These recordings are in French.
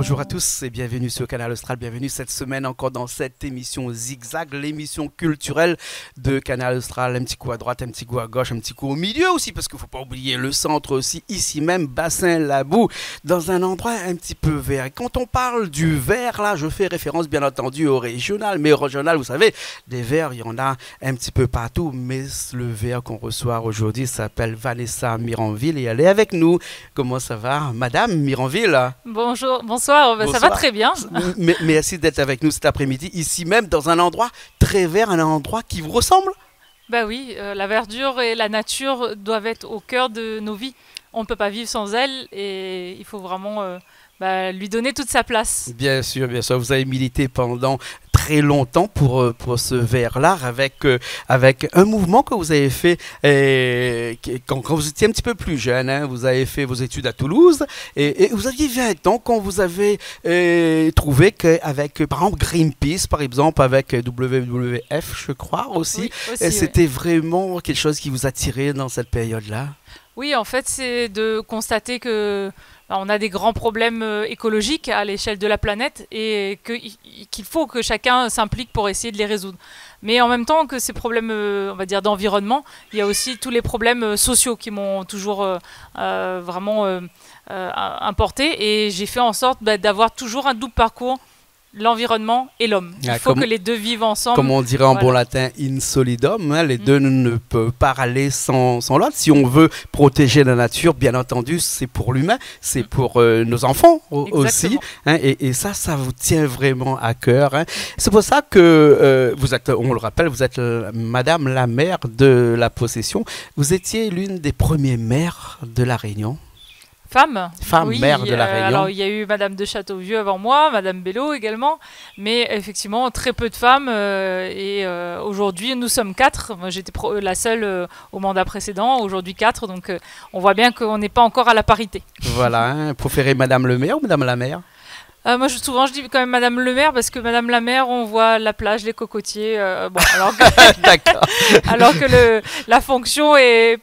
Bonjour à tous et bienvenue sur Canal Austral, bienvenue cette semaine encore dans cette émission Zigzag, l'émission culturelle de Canal Austral, un petit coup à droite, un petit coup à gauche, un petit coup au milieu aussi, parce qu'il ne faut pas oublier le centre aussi, ici même, Bassin-Laboux, dans un endroit un petit peu vert. Et quand on parle du vert, là, je fais référence bien entendu au régional, mais au régional, vous savez, des verts, il y en a un petit peu partout, mais le vert qu'on reçoit aujourd'hui s'appelle Vanessa Miranville et elle est avec nous. Comment ça va, Madame Miranville? Bonjour, bonsoir, Bonsoir. Ça va très bien. Merci d'être avec nous cet après-midi, ici même dans un endroit très vert, un endroit qui vous ressemble. Bah oui, la verdure et la nature doivent être au cœur de nos vies. On ne peut pas vivre sans elle et il faut vraiment lui donner toute sa place. Bien sûr, vous avez milité pendant très longtemps pour ce vert-là avec un mouvement que vous avez fait quand vous étiez un petit peu plus jeune. Hein, vous avez fait vos études à Toulouse et vous aviez 20 ans quand vous avez trouvé qu'avec, par exemple, Greenpeace, par exemple, avec WWF, je crois aussi, oui, c'était vraiment quelque chose qui vous attirait dans cette période-là. Oui, en fait, c'est de constater que on a des grands problèmes écologiques à l'échelle de la planète et qu'il faut que chacun s'implique pour essayer de les résoudre. Mais en même temps que ces problèmes, on va dire, d'environnement, il y a aussi tous les problèmes sociaux qui m'ont toujours vraiment importé et j'ai fait en sorte d'avoir toujours un double parcours. L'environnement et l'homme. Il faut que les deux vivent ensemble. Comme on dirait en bon latin, in solidum, hein, les deux ne peuvent pas aller sans l'autre. Si on veut protéger la nature, bien entendu, c'est pour l'humain, c'est pour nos enfants aussi. Hein, et ça vous tient vraiment à cœur. Hein. C'est pour ça que vous êtes, on le rappelle, vous êtes Madame la maire de la Possession. Vous étiez l'une des premières maires de La Réunion. Femme, oui, maire de La Réunion. Alors, il y a eu Madame de Châteauvieux avant moi, Madame Bello également, mais effectivement, très peu de femmes. Aujourd'hui, nous sommes 4. Moi, j'étais la seule au mandat précédent, aujourd'hui 4. Donc, on voit bien qu'on n'est pas encore à la parité. Voilà, hein, préférez Madame le maire ou Madame la maire? Moi, souvent, je dis quand même Madame le maire parce que Madame la maire, on voit la plage, les cocotiers. Alors que la fonction est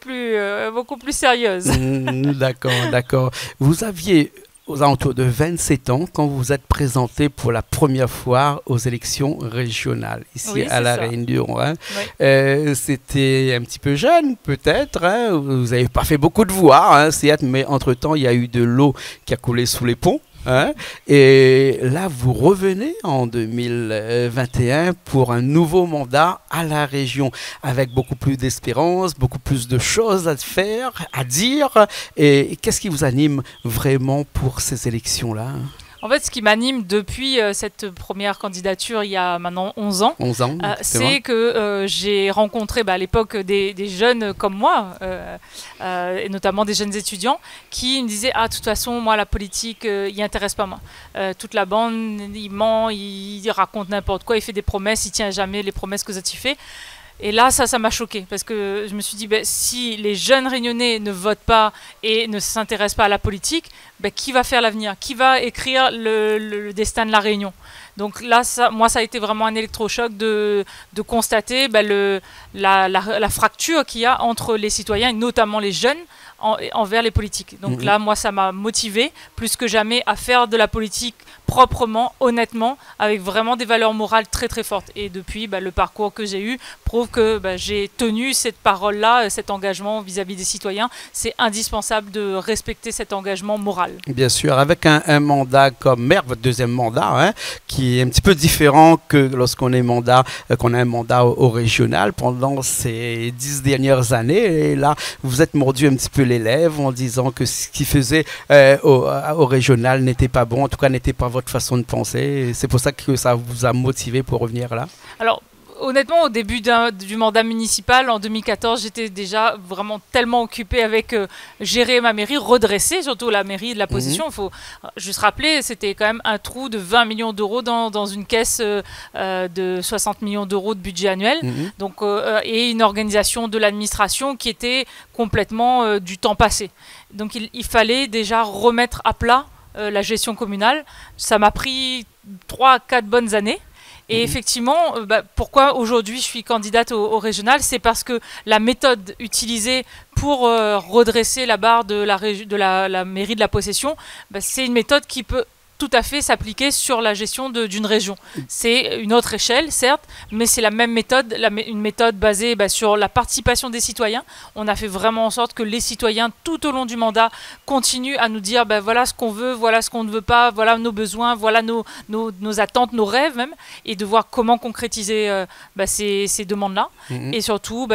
beaucoup plus sérieuse. D'accord. Vous aviez aux alentours de 27 ans quand vous vous êtes présenté pour la première fois aux élections régionales ici à La Réunion. Hein. Oui. C'était un petit peu jeune peut-être. Hein. Vous n'avez pas fait beaucoup de voix, hein, certes, mais entre-temps, il y a eu de l'eau qui a coulé sous les ponts. Hein? Et là, vous revenez en 2021 pour un nouveau mandat à la région, avec beaucoup plus d'espérance, beaucoup plus de choses à faire, à dire. Et qu'est-ce qui vous anime vraiment pour ces élections-là? En fait, ce qui m'anime depuis cette première candidature, il y a maintenant 11 ans, c'est que j'ai rencontré à l'époque des jeunes comme moi, et notamment des jeunes étudiants, qui me disaient « Ah, de toute façon, moi, la politique, il n'y intéresse pas moi. Toute la bande, il ment, il raconte n'importe quoi, il fait des promesses, il ne tient jamais les promesses que vous avez fait. » Et là, ça m'a choquée parce que je me suis dit, si les jeunes Réunionnais ne votent pas et ne s'intéressent pas à la politique, qui va faire l'avenir? Qui va écrire le destin de la Réunion? Donc là, moi, ça a été vraiment un électrochoc de constater la fracture qu'il y a entre les citoyens, et notamment les jeunes, envers les politiques. Donc là, moi, ça m'a motivé plus que jamais à faire de la politique proprement, honnêtement, avec vraiment des valeurs morales très très fortes. Et depuis, le parcours que j'ai eu prouve que j'ai tenu cette parole-là, cet engagement vis-à-vis des citoyens. C'est indispensable de respecter cet engagement moral. Bien sûr, avec un mandat comme maire, votre deuxième mandat, hein, qui est un petit peu différent que lorsqu'on qu'on a un mandat au régional pendant ces 10 dernières années. Et là, vous êtes mordu un petit peu les lèvres en disant que ce qui faisait au régional n'était pas bon, en tout cas n'était pas votre façon de penser. C'est pour ça que ça vous a motivé pour revenir là? Alors, honnêtement, au début du mandat municipal, en 2014, j'étais déjà vraiment tellement occupée avec gérer ma mairie, redresser surtout la mairie de la Possession. Il faut juste rappeler, c'était quand même un trou de 20 millions d'euros dans une caisse de 60 millions d'euros de budget annuel. Donc, et une organisation de l'administration qui était complètement du temps passé. Donc il fallait déjà remettre à plat la gestion communale. Ça m'a pris 3-4 bonnes années. Et effectivement, pourquoi aujourd'hui je suis candidate au régional, c'est parce que la méthode utilisée pour redresser la barre de la mairie de la Possession, c'est une méthode qui peut tout à fait s'appliquer sur la gestion d'une région. C'est une autre échelle, certes, mais c'est la même méthode, une méthode basée sur la participation des citoyens. On a fait vraiment en sorte que les citoyens, tout au long du mandat, continuent à nous dire voilà ce qu'on veut, voilà ce qu'on ne veut pas, voilà nos besoins, voilà nos attentes, nos rêves même, et de voir comment concrétiser ces demandes-là. Et surtout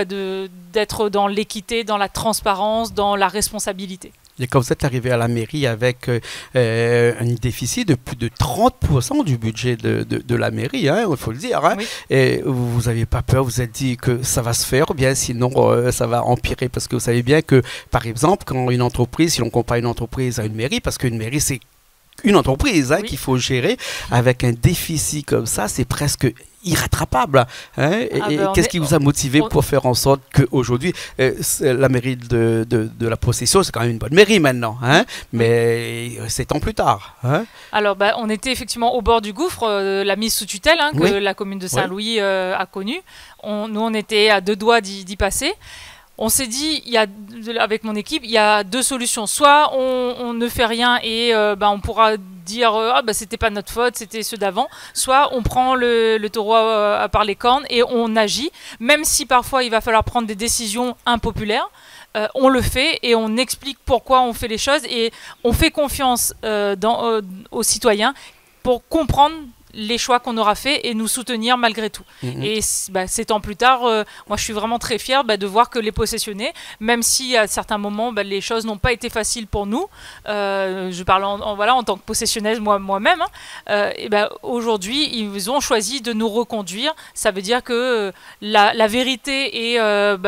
d'être dans l'équité, dans la transparence, dans la responsabilité. Et quand vous êtes arrivé à la mairie avec un déficit de plus de 30% du budget de la mairie, il faut le dire, oui. Et vous n'aviez pas peur, vous vous êtes dit que ça va se faire, ou bien sinon ça va empirer, parce que vous savez bien que, par exemple, quand une entreprise, si l'on compare une entreprise à une mairie, parce qu'une mairie c'est une entreprise oui. qu'il faut gérer, avec un déficit comme ça, c'est presque irrattrapable. Et qu'est-ce qui vous a motivé pour faire en sorte qu'aujourd'hui, la mairie de la Possession, c'est quand même une bonne mairie maintenant, mais 7 ans plus tard. Alors, on était effectivement au bord du gouffre, la mise sous tutelle que oui. La commune de Saint-Louis a connue. Nous, on était à 2 doigts d'y passer. On s'est dit, avec mon équipe, il y a 2 solutions. Soit on ne fait rien et on pourra dire c'était pas notre faute, c'était ceux d'avant. Soit on prend le taureau par les cornes et on agit, même si parfois il va falloir prendre des décisions impopulaires. On le fait et on explique pourquoi on fait les choses et on fait confiance aux citoyens pour comprendre les choix qu'on aura fait et nous soutenir malgré tout. Et 7 ans plus tard, moi je suis vraiment très fière de voir que les possessionnés, même si à certains moments les choses n'ont pas été faciles pour nous, je parle en tant que possessionnaise moi-même, aujourd'hui ils ont choisi de nous reconduire. Ça veut dire que la vérité et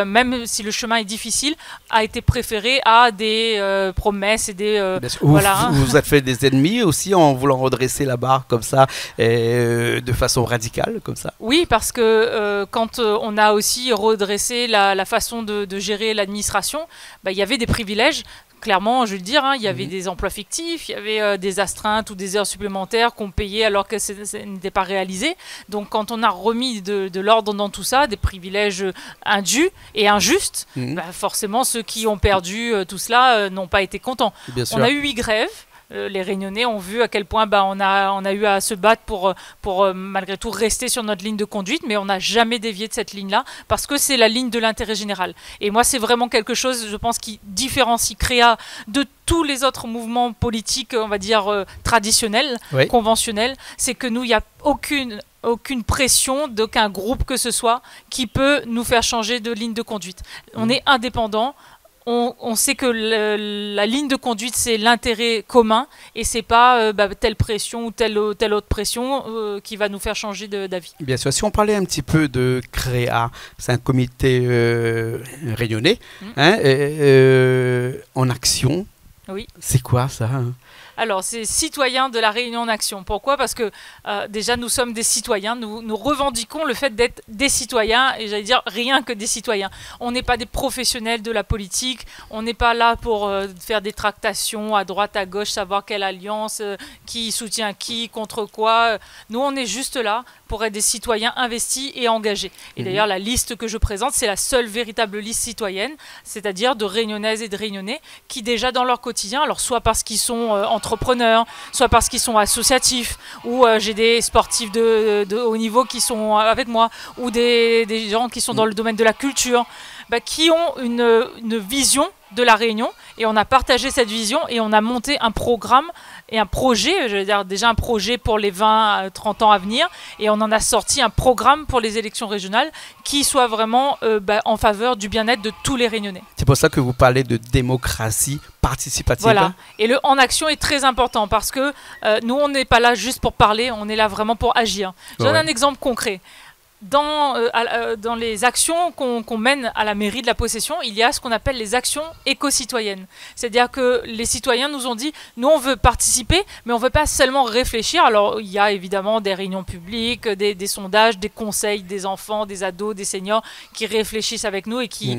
même si le chemin est difficile, a été préféré à des promesses et des... vous vous êtes fait des ennemis aussi en voulant redresser la barre comme ça de façon radicale comme ça? Oui, parce que quand on a aussi redressé la façon de gérer l'administration, il y avait des privilèges. Clairement, je veux le dire, il y avait des emplois fictifs, il y avait des astreintes ou des heures supplémentaires qu'on payait alors que ça n'était pas réalisé. Donc quand on a remis de l'ordre dans tout ça, des privilèges indus et injustes, forcément ceux qui ont perdu tout cela n'ont pas été contents. On a eu 8 grèves. Les Réunionnais ont vu à quel point on a eu à se battre pour malgré tout rester sur notre ligne de conduite, mais on n'a jamais dévié de cette ligne-là parce que c'est la ligne de l'intérêt général. Et moi, c'est vraiment quelque chose, je pense, qui différencie Créa de tous les autres mouvements politiques, on va dire, traditionnels, conventionnels. C'est que nous, il n'y a aucune pression d'aucun groupe que ce soit qui peut nous faire changer de ligne de conduite. On est indépendant. On sait que la ligne de conduite, c'est l'intérêt commun et c'est pas telle pression ou telle autre pression qui va nous faire changer d'avis. Bien sûr. Si on parlait un petit peu de Créa, c'est un comité réunionnais en action. Oui. C'est quoi ça? Alors, c'est citoyens de la Réunion en action. Pourquoi? Parce que déjà, nous sommes des citoyens. Nous revendiquons le fait d'être des citoyens, et j'allais dire rien que des citoyens. On n'est pas des professionnels de la politique. On n'est pas là pour faire des tractations à droite, à gauche, savoir quelle alliance, qui soutient qui, contre quoi. Nous, on est juste là pour être des citoyens investis et engagés. Et d'ailleurs, la liste que je présente, c'est la seule véritable liste citoyenne, c'est-à-dire de Réunionnaises et de Réunionnais qui déjà dans leur quotidien, alors soit parce qu'ils sont entrepreneurs, soit parce qu'ils sont associatifs, ou j'ai des sportifs de haut niveau qui sont avec moi, ou des gens qui sont dans le domaine de la culture, qui ont une vision de la Réunion, et on a partagé cette vision et on a monté un programme et un projet, je veux dire déjà un projet pour les 20 à 30 ans à venir, et on en a sorti un programme pour les élections régionales qui soit vraiment en faveur du bien-être de tous les Réunionnais. C'est pour ça que vous parlez de démocratie participative. Voilà, et le en action est très important parce que nous on n'est pas là juste pour parler, on est là vraiment pour agir. Je donne un exemple concret. Dans les actions qu'on mène à la mairie de la Possession, il y a ce qu'on appelle les actions éco-citoyennes. C'est-à-dire que les citoyens nous ont dit, nous on veut participer, mais on ne veut pas seulement réfléchir. Alors il y a évidemment des réunions publiques, des sondages, des conseils des enfants, des ados, des seniors qui réfléchissent avec nous et qui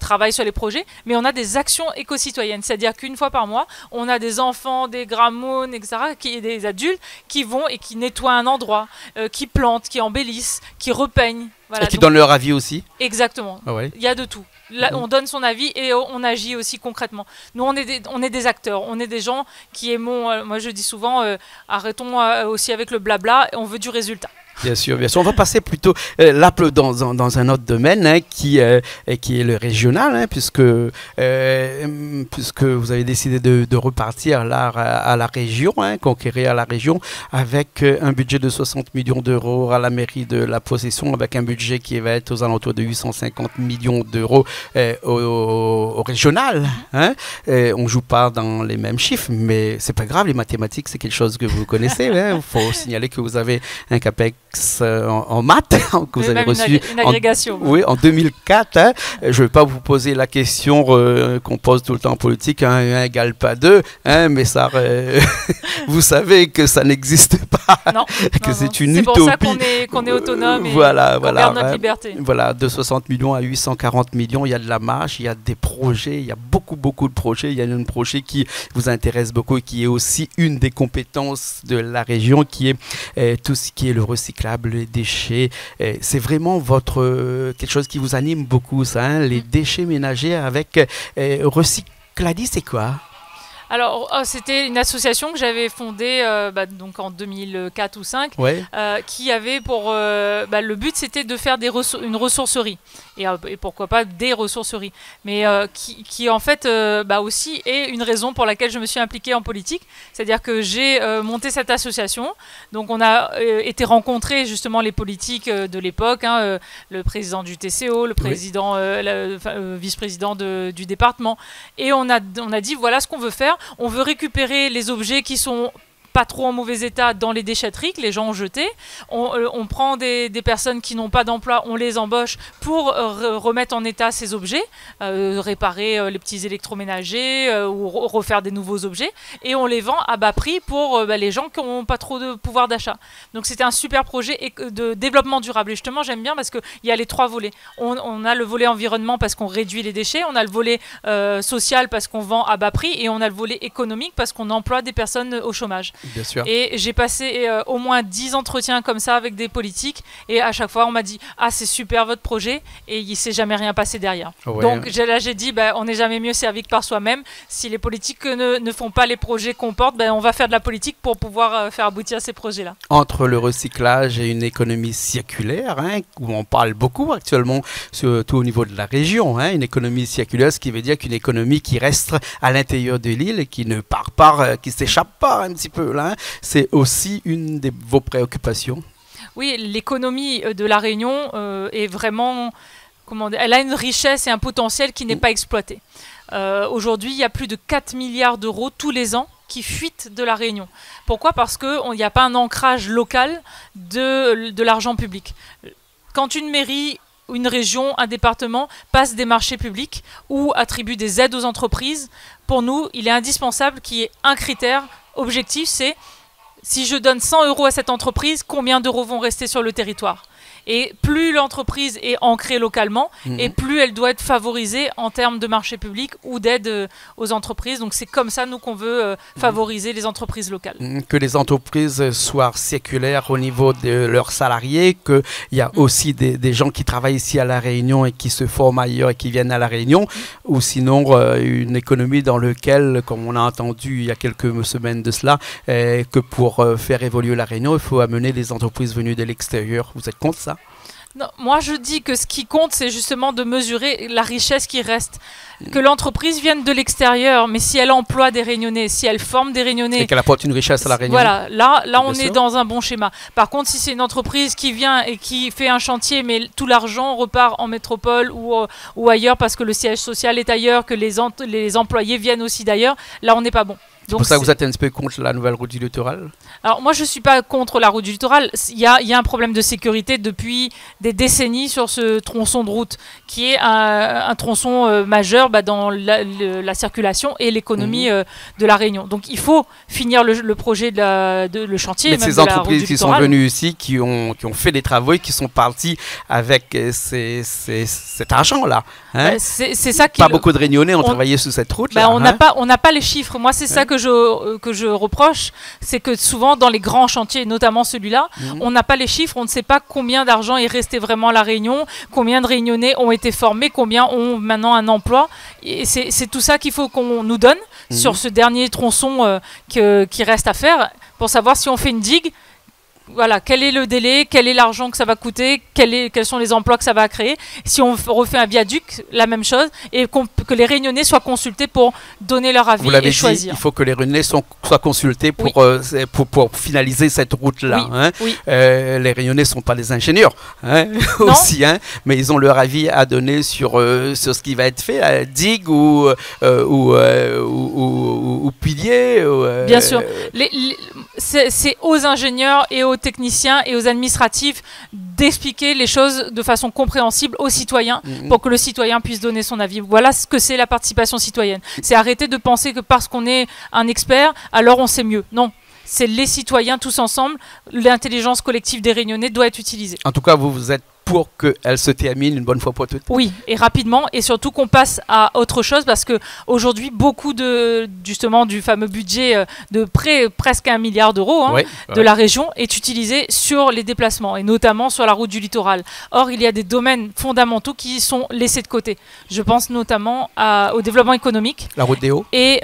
travaillent sur les projets. Mais on a des actions éco-citoyennes. C'est-à-dire qu'une fois par mois, on a des enfants, des grammones, etc., des adultes qui vont et qui nettoient un endroit, qui plantent, qui embellissent, qui repeignent. Voilà, et qui donnent leur avis aussi. Exactement. Ah ouais. Il y a de tout. on donne son avis et on agit aussi concrètement. Nous, on est des acteurs, on est des gens qui aimons, moi je dis souvent, arrêtons aussi avec le blabla, on veut du résultat. Bien sûr, bien sûr. On va passer plutôt là dans un autre domaine qui est le régional, hein, puisque vous avez décidé de repartir là à la région, hein, conquérir la région avec un budget de 60 millions d'euros à la mairie de la Possession, avec un budget qui va être aux alentours de 850 millions d'euros au régional. Hein. On joue pas dans les mêmes chiffres, mais c'est pas grave. Les mathématiques, c'est quelque chose que vous connaissez. Il faut signaler que vous avez un CAPEX en maths que vous avez reçu une agrégation. En 2004. Hein. Je ne vais pas vous poser la question qu'on pose tout le temps en politique, 1 égale pas 2, hein, mais ça, vous savez que ça n'existe pas, non, que c'est une utopie. C'est pour ça qu'on est autonome et qu'on garde notre liberté. Voilà, de 60 millions à 840 millions, il y a de la marge, il y a des projets, il y a beaucoup de projets. Il y a un projet qui vous intéresse beaucoup et qui est aussi une des compétences de la région, qui est tout ce qui est le recyclage, les déchets. C'est vraiment quelque chose qui vous anime beaucoup, ça, hein, les déchets ménagers avec Recycladis, c'est quoi? Alors, c'était une association que j'avais fondée donc en 2004 ou 2005, qui avait pour... le but, c'était de faire une ressourcerie. Et pourquoi pas des ressourceries. Mais qui en fait, aussi est une raison pour laquelle je me suis impliquée en politique. C'est-à-dire que j'ai monté cette association. Donc, on a été rencontrer justement les politiques de l'époque, hein, le président du TCO, le président, vice-président du département. Et on a dit, voilà ce qu'on veut faire. On veut récupérer les objets qui sont pas trop en mauvais état dans les déchetteries que les gens ont jetés. On prend des personnes qui n'ont pas d'emploi, on les embauche pour remettre en état ces objets, réparer les petits électroménagers ou refaire des nouveaux objets, et on les vend à bas prix pour les gens qui n'ont pas trop de pouvoir d'achat. Donc c'était un super projet de développement durable. Et justement, j'aime bien parce qu'il y a les 3 volets. On a le volet environnement parce qu'on réduit les déchets, on a le volet social parce qu'on vend à bas prix, et on a le volet économique parce qu'on emploie des personnes au chômage. Bien sûr. Et j'ai passé au moins 10 entretiens comme ça avec des politiques, et à chaque fois on m'a dit « Ah, c'est super votre projet », et il ne s'est jamais rien passé derrière. Ouais. Donc là j'ai dit on n'est jamais mieux servi que par soi-même. Si les politiques ne font pas les projets qu'on porte, on va faire de la politique pour pouvoir faire aboutir ces projets-là. Entre le recyclage et une économie circulaire, hein, où on parle beaucoup actuellement, surtout au niveau de la région, hein, une économie circulaire, ce qui veut dire qu'une économie qui reste à l'intérieur de l'île et qui ne part pas, qui ne s'échappe pas un petit peu. Là, c'est aussi une de vos préoccupations? Oui, l'économie de la Réunion est vraiment, elle a une richesse et un potentiel qui n'est pas exploité. Aujourd'hui, il y a plus de 4 milliards d'euros tous les ans qui fuitent de la Réunion. Pourquoi? Parce qu'il n'y a pas un ancrage local de l'argent public. Quand une mairie, une région, un département passe des marchés publics ou attribue des aides aux entreprises, pour nous, il est indispensable qu'il y ait un critère objectif, c'est si je donne 100 euros à cette entreprise, combien d'euros vont rester sur le territoire? Et plus l'entreprise est ancrée localement, et plus elle doit être favorisée en termes de marché public ou d'aide aux entreprises. Donc c'est comme ça, nous, qu'on veut favoriser les entreprises locales. Que les entreprises soient circulaires au niveau de leurs salariés, qu'il y a aussi des gens qui travaillent ici à La Réunion et qui se forment ailleurs et qui viennent à La Réunion, ou sinon une économie dans laquelle, comme on a entendu il y a quelques semaines de cela, que pour faire évoluer La Réunion, il faut amener les entreprises venues de l'extérieur. Vous êtes contre ça? Non, moi je dis que ce qui compte, c'est justement de mesurer la richesse qui reste. Que l'entreprise vienne de l'extérieur, mais si elle emploie des Réunionnais, si elle forme des Réunionnais... Et qu'elle apporte une richesse à la Réunion. Voilà, là on est dans un bon schéma. Par contre, si c'est une entreprise qui vient et qui fait un chantier, mais tout l'argent repart en métropole ou ailleurs parce que le siège social est ailleurs, que les employés viennent aussi d'ailleurs, là on n'est pas bon. C'est pour ça que vous êtes un petit peu contre la nouvelle route du littoral? Alors moi je ne suis pas contre la route du littoral. Il y a un problème de sécurité depuis des décennies sur ce tronçon de route qui est un tronçon majeur dans la circulation et l'économie de la Réunion. Donc il faut finir le projet le chantier. Mais ces entreprises qui sont venues ici, qui ont fait des travaux et qui sont partis avec cet argent-là. Hein? C'est ça pas beaucoup de Réunionnais ont travaillé sur cette route-là. On n'a pas les chiffres. Moi c'est ça que que je reproche, c'est que souvent dans les grands chantiers, notamment celui-là, on n'a pas les chiffres, on ne sait pas combien d'argent est resté vraiment à La Réunion, combien de Réunionnais ont été formés, combien ont maintenant un emploi. Et c'est tout ça qu'il faut qu'on nous donne sur ce dernier tronçon qui reste à faire, pour savoir si on fait une digue. Voilà, quel est le délai, quel est l'argent que ça va coûter, quels sont les emplois que ça va créer. Si on refait un viaduc, la même chose, et que les Réunionnais soient consultés pour donner leur avis et choisir. Il faut que les Réunionnais soient consultés pour finaliser cette route-là. Les Réunionnais ne sont pas des ingénieurs aussi, mais ils ont leur avis à donner sur ce qui va être fait, digue ou pilier. Bien sûr. C'est aux ingénieurs et aux techniciens et aux administratifs d'expliquer les choses de façon compréhensible aux citoyens pour que le citoyen puisse donner son avis. Voilà ce que c'est la participation citoyenne. C'est arrêter de penser que parce qu'on est un expert, alors on sait mieux. Non. C'est les citoyens tous ensemble. L'intelligence collective des Réunionnais doit être utilisée. En tout cas, vous êtes pour qu'elle se termine une bonne fois pour toutes. Oui, et rapidement, et surtout qu'on passe à autre chose, parce qu'aujourd'hui, beaucoup justement du fameux budget de presque 1 milliard d'euros de la région est utilisé sur les déplacements, et notamment sur la route du littoral. Or, il y a des domaines fondamentaux qui sont laissés de côté. Je pense notamment au développement économique. La route des Hauts. Et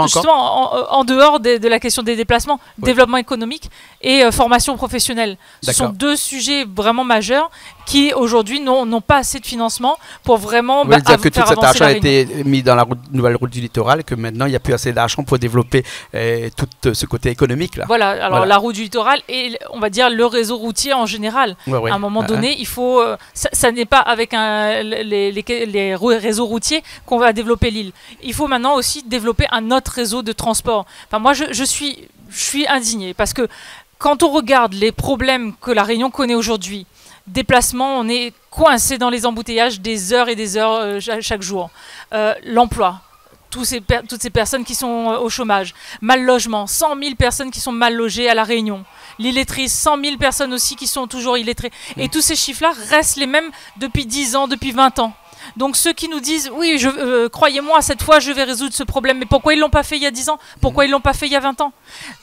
justement, en dehors de la question des déplacements, développement économique et formation professionnelle. Ce sont deux sujets vraiment majeurs qui aujourd'hui n'ont pas assez de financement pour vraiment dire que tout cet argent a été mis dans la nouvelle route du littoral et que maintenant il n'y a plus assez d'argent pour développer tout ce côté économique là. Voilà, alors la route du littoral et on va dire le réseau routier en général. À un moment donné, il faut ça n'est pas avec les réseaux routiers qu'on va développer l'île. Il faut maintenant aussi développer un autre réseau de transport. Enfin, moi je suis indignée parce que quand on regarde les problèmes que la Réunion connaît aujourd'hui, déplacement, on est coincé dans les embouteillages des heures et des heures chaque jour. L'emploi, toutes ces personnes qui sont au chômage. Mal logement, 100 000 personnes qui sont mal logées à la Réunion. L'illettrisme, 100 000 personnes aussi qui sont toujours illettrées. Et tous ces chiffres-là restent les mêmes depuis 10 ans, depuis 20 ans. Donc ceux qui nous disent, oui, croyez-moi, cette fois je vais résoudre ce problème, mais pourquoi ils ne l'ont pas fait il y a 10 ans? Pourquoi ils ne l'ont pas fait il y a 20 ans?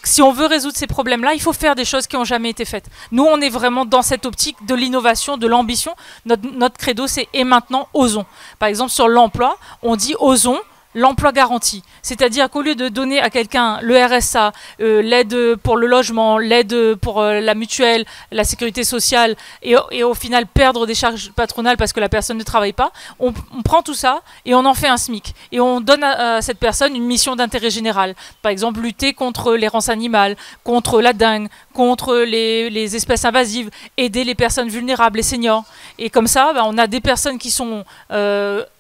Si on veut résoudre ces problèmes-là, il faut faire des choses qui n'ont jamais été faites. Nous, on est vraiment dans cette optique de l'innovation, de l'ambition. Notre credo, c'est « et maintenant, osons ». Par exemple, sur l'emploi, on dit « osons ». L'emploi garanti, c'est-à-dire qu'au lieu de donner à quelqu'un le RSA, l'aide pour le logement, l'aide pour la mutuelle, la sécurité sociale, et au final perdre des charges patronales parce que la personne ne travaille pas, on prend tout ça et on en fait un SMIC. Et on donne à cette personne une mission d'intérêt général. Par exemple, lutter contre l'errance animale, contre la dengue, contre les espèces invasives, aider les personnes vulnérables, les seniors. Et comme ça, on a des personnes qui sont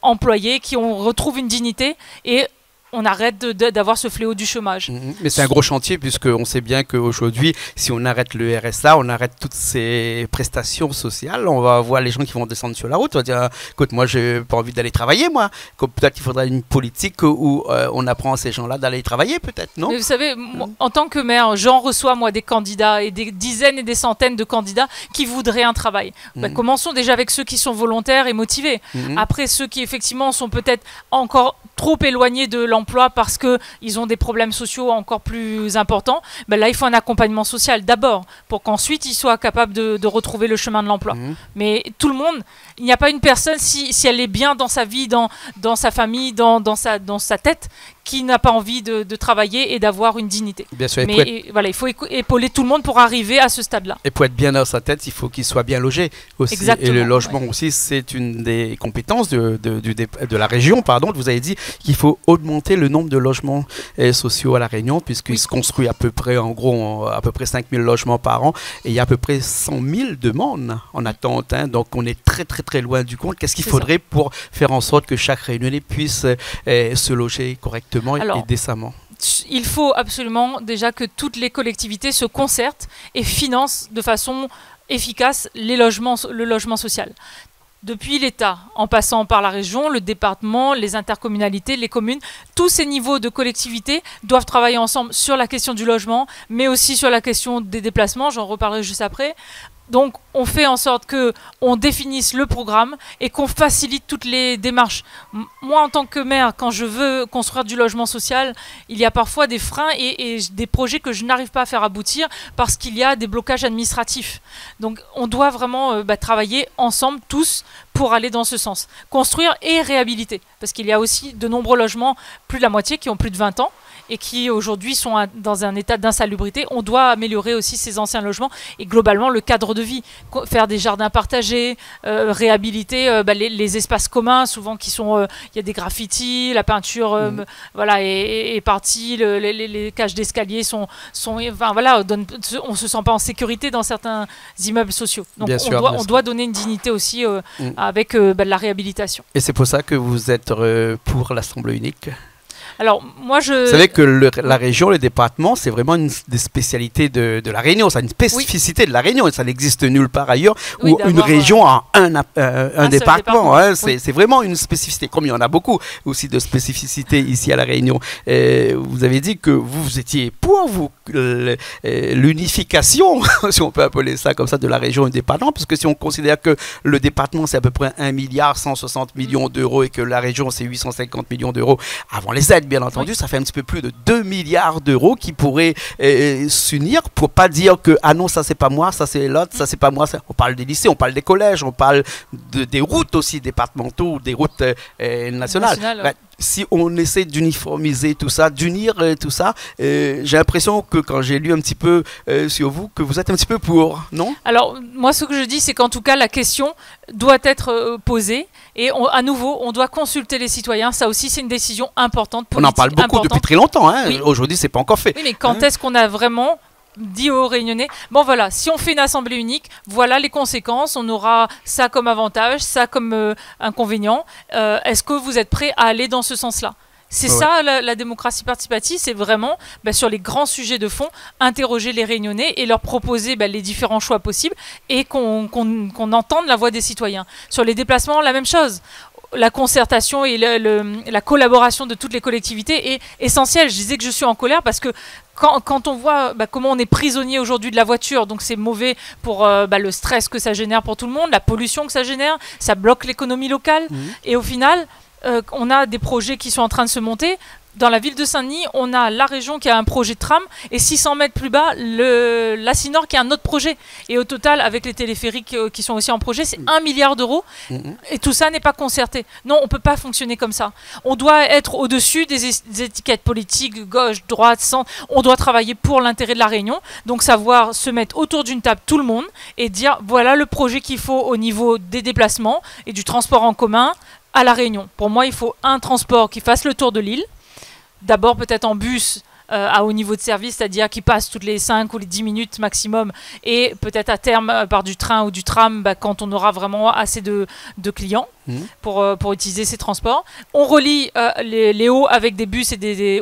employées, qui retrouvent une dignité, et on arrête d'avoir ce fléau du chômage. Mais c'est un gros chantier puisqu'on sait bien qu'aujourd'hui, si on arrête le RSA, on arrête toutes ces prestations sociales, on va voir les gens qui vont descendre sur la route, on va dire, écoute, moi j'ai pas envie d'aller travailler, moi. Peut-être qu'il faudrait une politique où on apprend à ces gens-là d'aller travailler, peut-être, non? Mais vous savez, moi, en tant que maire, j'en reçois moi des candidats et des dizaines et des centaines de candidats qui voudraient un travail. Commençons déjà avec ceux qui sont volontaires et motivés. Après, ceux qui effectivement sont peut-être encore trop éloignés de l'emploi parce qu'ils ont des problèmes sociaux encore plus importants, là, il faut un accompagnement social d'abord pour qu'ensuite ils soient capables de retrouver le chemin de l'emploi. Mais tout le monde, il n'y a pas une personne, si elle est bien dans sa vie, dans sa famille, dans sa tête, qui n'a pas envie de travailler et d'avoir une dignité. Bien sûr, il faut épauler tout le monde pour arriver à ce stade-là. Et pour être bien dans sa tête, il faut qu'il soit bien logé aussi. Exactement, et le logement aussi, c'est une des compétences de la région. Vous avez dit qu'il faut augmenter le nombre de logements sociaux à La Réunion, puisqu'il se construit à peu près 5 000 logements par an, et il y a à peu près 100 000 demandes en attente. Donc on est très très très loin du compte. Qu'est-ce qu'il faudrait pour faire en sorte que chaque Réunionnais puisse se loger correctement et décemment? Il faut absolument déjà que toutes les collectivités se concertent et financent de façon efficace le logement social. Depuis l'État, en passant par la région, le département, les intercommunalités, les communes, tous ces niveaux de collectivité doivent travailler ensemble sur la question du logement, mais aussi sur la question des déplacements, j'en reparlerai juste après, Donc, on fait en sorte qu'on définisse le programme et qu'on facilite toutes les démarches. Moi, en tant que maire, quand je veux construire du logement social, il y a parfois des freins et des projets que je n'arrive pas à faire aboutir parce qu'il y a des blocages administratifs. Donc, on doit vraiment travailler ensemble, tous, pour aller dans ce sens. Construire et réhabiliter. Parce qu'il y a aussi de nombreux logements, plus de la moitié, qui ont plus de 20 ans. Et qui aujourd'hui sont dans un état d'insalubrité. On doit améliorer aussi ces anciens logements et globalement le cadre de vie, faire des jardins partagés, réhabiliter les espaces communs, souvent qui sont, il y a des graffitis, la peinture voilà, est partie, les cages d'escalier sont enfin, voilà, on se sent pas en sécurité dans certains immeubles sociaux. Donc on doit donner une dignité aussi avec la réhabilitation. Et c'est pour ça que vous êtes pour l'Assemblée unique? Alors, moi, Vous savez que la région, le département, c'est vraiment une des spécialités de la Réunion. C'est une spécificité de la Réunion. Ça n'existe nulle part ailleurs où une région a un département. Hein, c'est vraiment une spécificité. Comme il y en a beaucoup aussi de spécificités ici à la Réunion. Vous avez dit que vous étiez pour l'unification, si on peut appeler ça comme ça, de la région et du département. Parce que si on considère que le département, c'est à peu près 1,160 milliard d'euros et que la région, c'est 850 millions d'euros avant les aides, bien entendu, ça fait un petit peu plus de 2 milliards d'euros qui pourraient s'unir pour pas dire que ah non, ça c'est pas moi, ça c'est l'autre, ça c'est pas moi. On parle des lycées, on parle des collèges, on parle des routes aussi départementaux, des routes nationales. Si on essaie d'uniformiser tout ça, d'unir tout ça, j'ai l'impression que quand j'ai lu un petit peu sur vous, que vous êtes un petit peu pour, non? Alors, moi, ce que je dis, c'est qu'en tout cas, la question doit être posée. Et à nouveau, on doit consulter les citoyens. Ça aussi, c'est une décision importante, politique. On en parle beaucoup depuis très longtemps. Hein. Oui. Aujourd'hui, c'est pas encore fait. Oui, mais quand est-ce qu'on a vraiment dit aux Réunionnais, bon voilà, si on fait une assemblée unique, voilà les conséquences, on aura ça comme avantage, ça comme inconvénient. Est-ce que vous êtes prêts à aller dans ce sens-là? C'est ça la démocratie participative, c'est vraiment sur les grands sujets de fond, interroger les Réunionnais et leur proposer les différents choix possibles et qu'on entende la voix des citoyens. Sur les déplacements, la même chose. La concertation et la collaboration de toutes les collectivités est essentielle. Je disais que je suis en colère parce que quand on voit comment on est prisonnier aujourd'hui de la voiture, donc c'est mauvais pour le stress que ça génère pour tout le monde, la pollution que ça génère, ça bloque l'économie locale. Et au final, on a des projets qui sont en train de se monter. Dans la ville de Saint-Denis, on a la région qui a un projet de tram et 600 mètres plus bas, l'Acinor qui a un autre projet. Et au total, avec les téléphériques qui sont aussi en projet, c'est 1 milliard d'euros. Et tout ça n'est pas concerté. Non, on ne peut pas fonctionner comme ça. On doit être au-dessus des étiquettes politiques, gauche, droite, centre. On doit travailler pour l'intérêt de la Réunion. Donc savoir se mettre autour d'une table tout le monde et dire voilà le projet qu'il faut au niveau des déplacements et du transport en commun à la Réunion. Pour moi, il faut un transport qui fasse le tour de l'île. D'abord peut-être en bus à haut niveau de service, c'est-à-dire qui passe toutes les 5 ou les 10 minutes maximum, et peut-être à terme par du train ou du tram quand on aura vraiment assez de clients pour utiliser ces transports. On relie les hauts avec des bus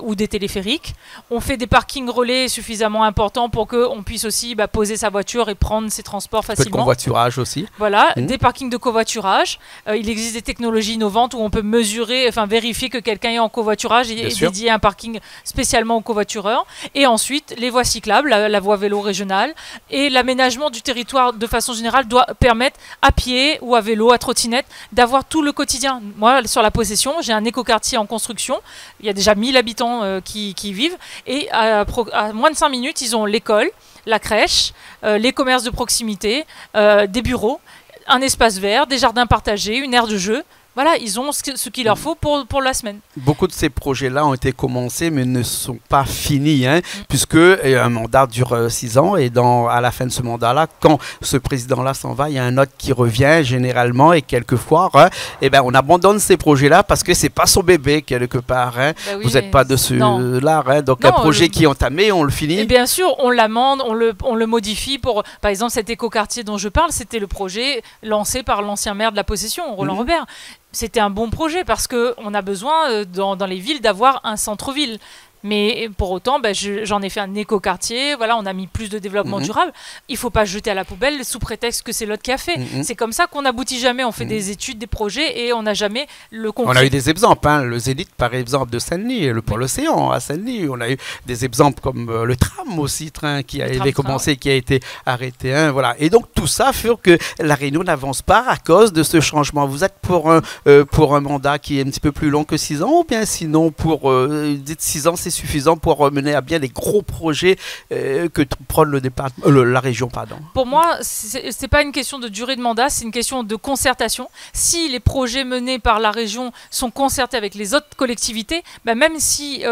ou des téléphériques. On fait des parkings relais suffisamment importants pour qu'on puisse aussi poser sa voiture et prendre ses transports facilement. Le covoiturage aussi. Voilà, des parkings de covoiturage. Il existe des technologies innovantes où on peut mesurer, vérifier que quelqu'un est en covoiturage et dédier un parking spécialement aux covoitureurs. Et ensuite, les voies cyclables, la voie vélo régionale et l'aménagement du territoire de façon générale doit permettre à pied ou à vélo, à trottinette, d'avoir tout le quotidien. Moi, sur la possession, j'ai un écoquartier en construction. Il y a déjà 1000 habitants qui vivent. Et à moins de 5 minutes, ils ont l'école, la crèche, les commerces de proximité, des bureaux, un espace vert, des jardins partagés, une aire de jeu. Voilà, ils ont ce qu'il leur faut pour la semaine. Beaucoup de ces projets-là ont été commencés, mais ne sont pas finis, puisque un mandat dure 6 ans, et à la fin de ce mandat-là, quand ce président-là s'en va, il y a un autre qui revient généralement, et quelquefois, on abandonne ces projets-là parce que c'est pas son bébé quelque part. Vous n'êtes pas de ceux-là, donc non, un projet qui est entamé, on le finit. Et bien sûr, on l'amende, on le modifie pour, par exemple, cet écoquartier dont je parle, c'était le projet lancé par l'ancien maire de la Possession, Roland Robert. C'était un bon projet parce qu'on a besoin dans les villes d'avoir un centre-ville. Mais pour autant, j'en ai fait un écoquartier, voilà, on a mis plus de développement durable. Il ne faut pas jeter à la poubelle sous prétexte que c'est l'autre qui a fait. C'est comme ça qu'on n'aboutit jamais. On fait des études, des projets et on n'a jamais le concret. On a eu des exemples, hein, le Zénith par exemple de Saint-Denis, le pôle Océan à Saint-Denis. On a eu des exemples comme le tram aussi, train qui avait commencé, qui a été arrêté. Hein, voilà. Et donc tout ça fait que la Réunion n'avance pas à cause de ce changement. Vous êtes pour un mandat qui est un petit peu plus long que 6 ans ou bien sinon dites 6 ans c'est suffisant pour mener à bien les gros projets que prend la région, pardon. Pour moi, c'est pas une question de durée de mandat, c'est une question de concertation. Si les projets menés par la région sont concertés avec les autres collectivités, même si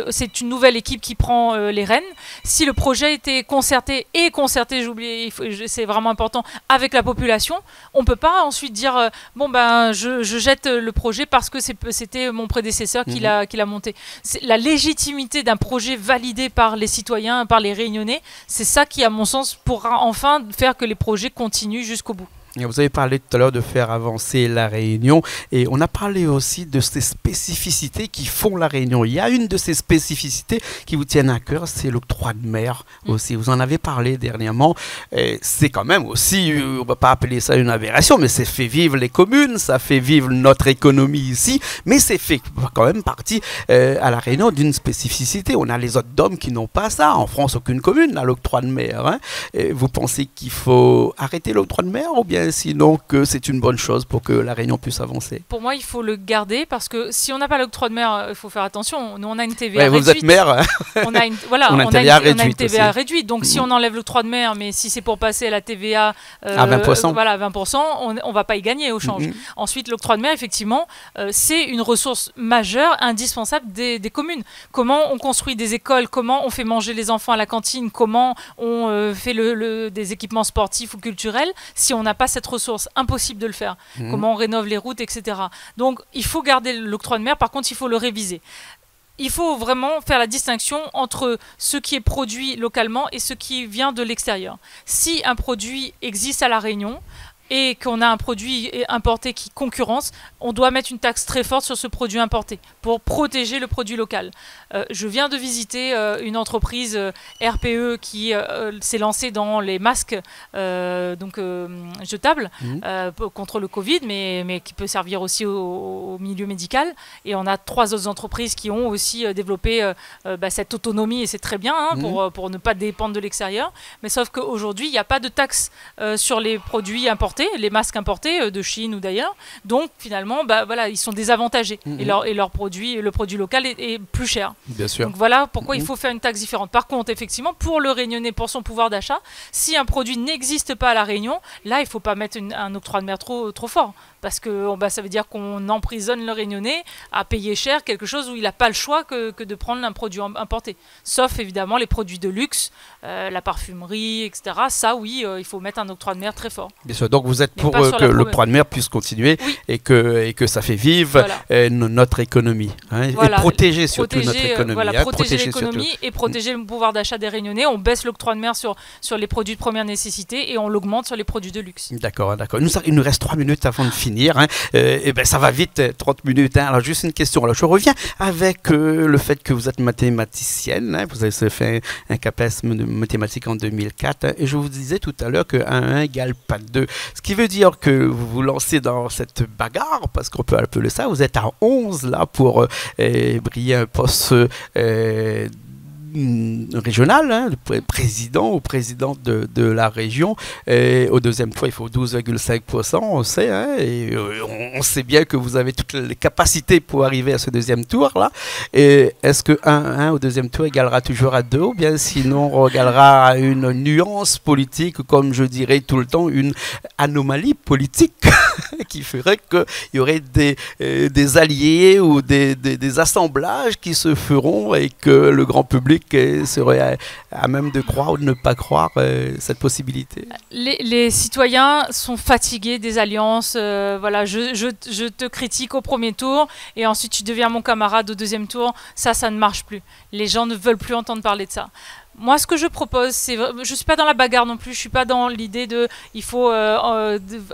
c'est une nouvelle équipe qui prend les rênes, si le projet était concerté, j'ai oublié, c'est vraiment important, avec la population, on peut pas ensuite dire je jette le projet parce que c'était mon prédécesseur qui l'a monté. La légitimité d'un projet validé par les citoyens, par les Réunionnais, c'est ça qui, à mon sens, pourra enfin faire que les projets continuent jusqu'au bout. Vous avez parlé tout à l'heure de faire avancer la Réunion et on a parlé aussi de ces spécificités qui font la Réunion. Il y a une de ces spécificités qui vous tiennent à cœur, c'est l'octroi de mer aussi. Vous en avez parlé dernièrement. C'est quand même aussi, on ne va pas appeler ça une aberration, mais ça fait vivre les communes, ça fait vivre notre économie ici, mais c'est fait quand même partie à la Réunion d'une spécificité. On a les autres DOM qui n'ont pas ça. En France, aucune commune n'a l'octroi de mer. Hein. Vous pensez qu'il faut arrêter l'octroi de mer ou bien sinon que c'est une bonne chose pour que la Réunion puisse avancer? Pour moi, il faut le garder parce que si on n'a pas l'octroi de mer, il faut faire attention. Nous, on a une TVA réduite. Vous êtes maire. On a une TVA réduite. Donc, si on enlève l'octroi de mer, mais si c'est pour passer à la TVA à 20%, voilà, 20%, on ne va pas y gagner au change. Ensuite, l'octroi de mer, effectivement, c'est une ressource majeure, indispensable des communes. Comment on construit des écoles, comment on fait manger les enfants à la cantine, comment on fait des équipements sportifs ou culturels, si on n'a pas cette ressource, impossible de le faire. Comment on rénove les routes, etc. Donc, il faut garder l'octroi de mer, par contre, il faut le réviser. Il faut vraiment faire la distinction entre ce qui est produit localement et ce qui vient de l'extérieur. Si un produit existe à La Réunion, et qu'on a un produit importé qui concurrence, on doit mettre une taxe très forte sur ce produit importé pour protéger le produit local. Je viens de visiter une entreprise RPE qui s'est lancée dans les masques jetables contre le Covid, mais qui peut servir aussi au milieu médical. Et on a 3 autres entreprises qui ont aussi développé cette autonomie, et c'est très bien pour ne pas dépendre de l'extérieur. Mais sauf qu'aujourd'hui, il n'y a pas de taxe sur les produits importés, les masques importés de Chine ou d'ailleurs. Donc finalement, ils sont désavantagés et le produit local est plus cher. Bien sûr. Donc voilà pourquoi il faut faire une taxe différente. Par contre, effectivement, pour le Réunionnais, pour son pouvoir d'achat, si un produit n'existe pas à La Réunion, là, il ne faut pas mettre un octroi de mer trop fort. Parce que ça veut dire qu'on emprisonne le Réunionnais à payer cher quelque chose où il n'a pas le choix que de prendre un produit importé. Sauf évidemment les produits de luxe, la parfumerie, etc. Ça, oui, il faut mettre un octroi de mer très fort. Bien sûr, donc vous êtes pour que l'octroi de mer puisse continuer et que ça fait vivre notre économie. Hein, et protéger surtout notre économie. Protéger l'économie et protéger le pouvoir d'achat des Réunionnais. On baisse l'octroi de mer sur les produits de première nécessité et on l'augmente sur les produits de luxe. D'accord. Il nous reste 3 minutes avant de finir. Hein. Ça va vite, 30 minutes. Hein. Alors, juste une question. Alors, je reviens avec le fait que vous êtes mathématicienne. Hein. Vous avez fait un CAPES de mathématiques en 2004. Hein. Et je vous disais tout à l'heure que 1 égale pas 2. Ce qui veut dire que vous vous lancez dans cette bagarre, parce qu'on peut appeler ça. Vous êtes à 11 là pour briller un poste régional, hein, le président ou présidente de la région. Et au deuxième tour, il faut 12,5%, on sait. Hein, et on sait bien que vous avez toutes les capacités pour arriver à ce deuxième tour-là. Et est-ce que 1 au deuxième tour égalera toujours à 2 ou bien sinon on égalera à une nuance politique, comme je dirais tout le temps, une anomalie politique qui ferait qu'il y aurait des alliés ou des assemblages qui se feront et que le grand public serait à même de croire ou de ne pas croire cette possibilité. Les citoyens sont fatigués des alliances. Je te critique au premier tour et ensuite tu deviens mon camarade au deuxième tour. Ça ne marche plus. Les gens ne veulent plus entendre parler de ça. Moi, ce que je propose, je ne suis pas dans la bagarre non plus, je ne suis pas dans l'idée il faut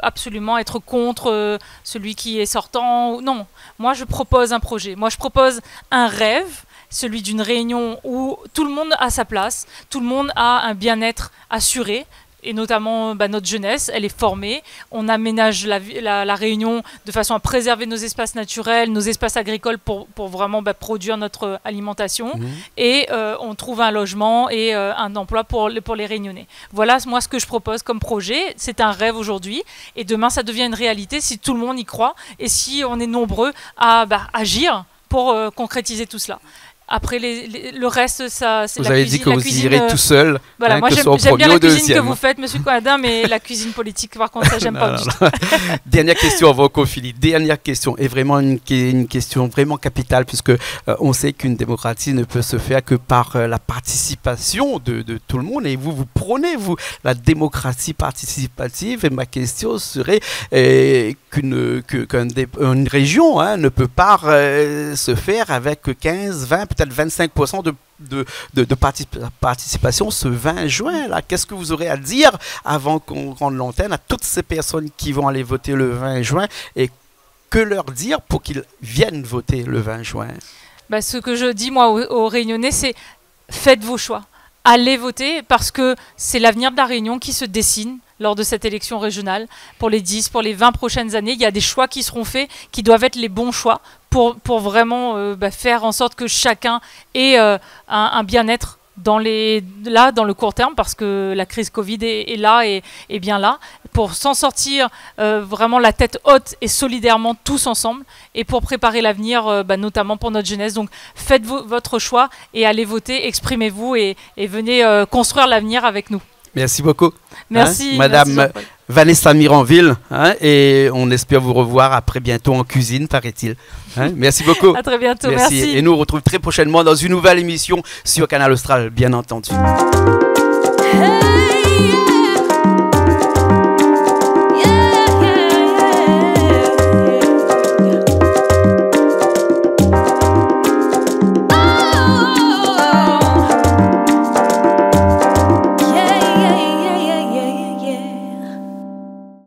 absolument être contre celui qui est sortant. Non, moi je propose un projet, moi je propose un rêve celui d'une réunion où tout le monde a sa place, tout le monde a un bien-être assuré. Et notamment notre jeunesse, elle est formée. On aménage la réunion de façon à préserver nos espaces naturels, nos espaces agricoles pour vraiment produire notre alimentation. Et on trouve un logement et un emploi pour les Réunionnais. Voilà moi ce que je propose comme projet. C'est un rêve aujourd'hui. Et demain, ça devient une réalité si tout le monde y croit et si on est nombreux à agir pour concrétiser tout cela. Après, le reste, ça, c'est la cuisine. Vous avez dit que vous irez tout seul. Voilà, moi, j'aime bien la cuisine que vous faites, Monsieur Coadin, mais la cuisine politique, par contre, ça, j'aime pas du tout. Dernière question avant qu'on finisse. Dernière question, et vraiment une question vraiment capitale, puisque on sait qu'une démocratie ne peut se faire que par la participation de tout le monde. Et vous prônez, la démocratie participative. Et ma question serait qu'une région ne peut pas se faire avec 15, 20, peut-être 25% de participation ce 20 juin. Qu'est-ce que vous aurez à dire avant qu'on rende l'antenne à toutes ces personnes qui vont aller voter le 20 juin et que leur dire pour qu'ils viennent voter le 20 juin? Ce que je dis moi aux Réunionnais, c'est faites vos choix. Allez voter parce que c'est l'avenir de la Réunion qui se dessine lors de cette élection régionale. Pour les 10, pour les 20 prochaines années, il y a des choix qui seront faits, qui doivent être les bons choix pour vraiment faire en sorte que chacun ait un bien-être dans le court terme, parce que la crise Covid est là et bien là, pour s'en sortir vraiment la tête haute et solidairement tous ensemble, et pour préparer l'avenir, notamment pour notre jeunesse. Donc faites votre choix et allez voter, exprimez-vous et venez construire l'avenir avec nous. Merci beaucoup. Merci. Madame Vanessa Miranville, et on espère vous revoir après bientôt en cuisine, paraît-il. Merci beaucoup. À très bientôt, merci. Et nous on retrouve très prochainement dans une nouvelle émission sur Canal Austral, bien entendu.